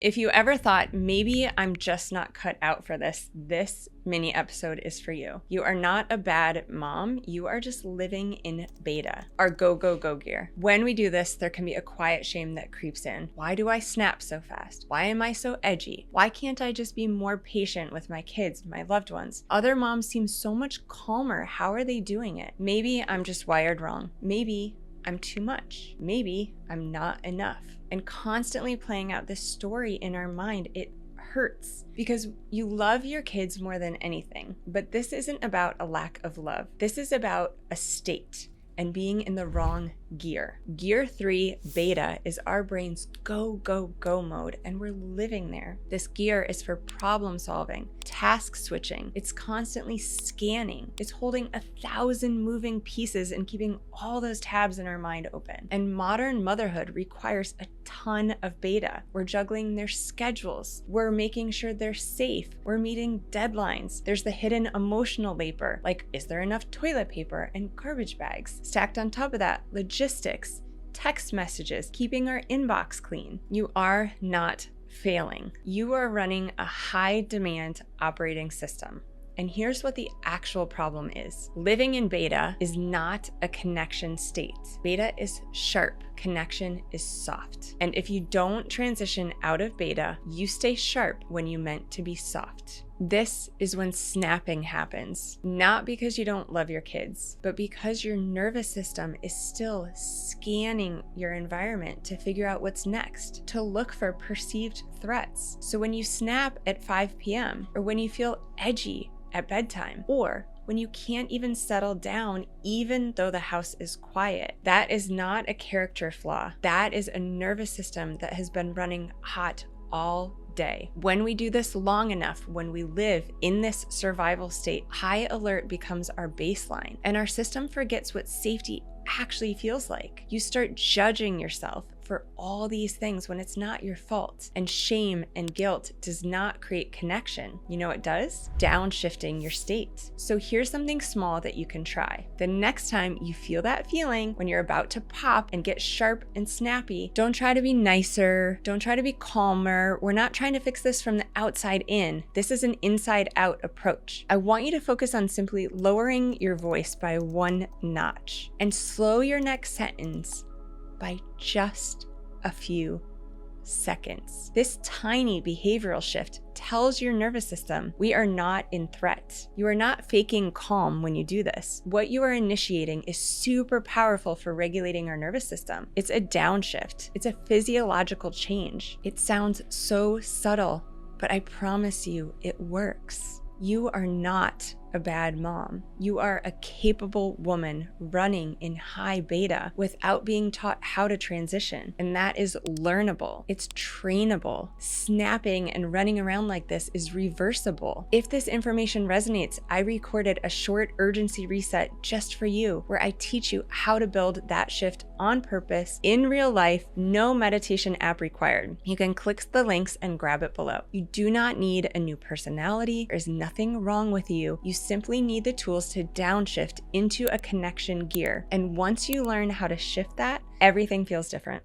If you ever thought, maybe I'm just not cut out for this mini episode is for you. You are not a bad mom. You are just living in beta, our go, go, go gear. When we do this, there can be a quiet shame that creeps in. Why do I snap so fast? Why am I so edgy? Why can't I just be more patient with my kids, my loved ones? Other moms seem so much calmer. How are they doing it? Maybe I'm just wired wrong. Maybe I'm too much. Maybe I'm not enough. And constantly playing out this story in our mind, it hurts because you love your kids more than anything. But this isn't about a lack of love. This is about a state and being in the wrong gear. Gear 3, beta, is our brain's go, go, go mode, and we're living there. This gear is for problem solving, task switching. It's constantly scanning. It's holding 1,000 moving pieces and keeping all those tabs in our mind open. And modern motherhood requires a ton of beta. We're juggling their schedules. We're making sure they're safe. We're meeting deadlines. There's the hidden emotional labor, like, is there enough toilet paper and garbage bags? Stacked on top of that, logistics, text messages, keeping our inbox clean. You are not failing. You are running a high demand operating system. And here's what the actual problem is. Living in beta is not a connection state. Beta is sharp. Connection is soft. And if you don't transition out of beta, you stay sharp when you meant to be soft. This is when snapping happens, not because you don't love your kids, but because your nervous system is still scanning your environment to figure out what's next, to look for perceived threats. So when you snap at 5 p.m., or when you feel edgy at bedtime, or when you can't even settle down even though the house is quiet, that is not a character flaw. That is a nervous system that has been running hot all day. When we do this long enough, when we live in this survival state, high alert becomes our baseline, and our system forgets what safety actually feels like. You start judging yourself for all these things when it's not your fault. And shame and guilt does not create connection. You know what does? Downshifting your state. So here's something small that you can try. The next time you feel that feeling, when you're about to pop and get sharp and snappy, don't try to be nicer. Don't try to be calmer. We're not trying to fix this from the outside in. This is an inside out approach. I want you to focus on simply lowering your voice by 1 notch and slow your next sentence by just a few seconds. This tiny behavioral shift tells your nervous system we are not in threat. You are not faking calm when you do this. What you are initiating is super powerful for regulating our nervous system. It's a downshift. It's a physiological change. It sounds so subtle, but I promise you it works. You are not a bad mom. You are a capable woman running in high beta without being taught how to transition. And that is learnable. It's trainable. Snapping and running around like this is reversible. If this information resonates, I recorded a short urgency reset just for you, where I teach you how to build that shift on purpose in real life, no meditation app required. You can click the links and grab it below. You do not need a new personality. There's nothing wrong with you. You simply need the tools to downshift into a connection gear. And once you learn how to shift that, everything feels different.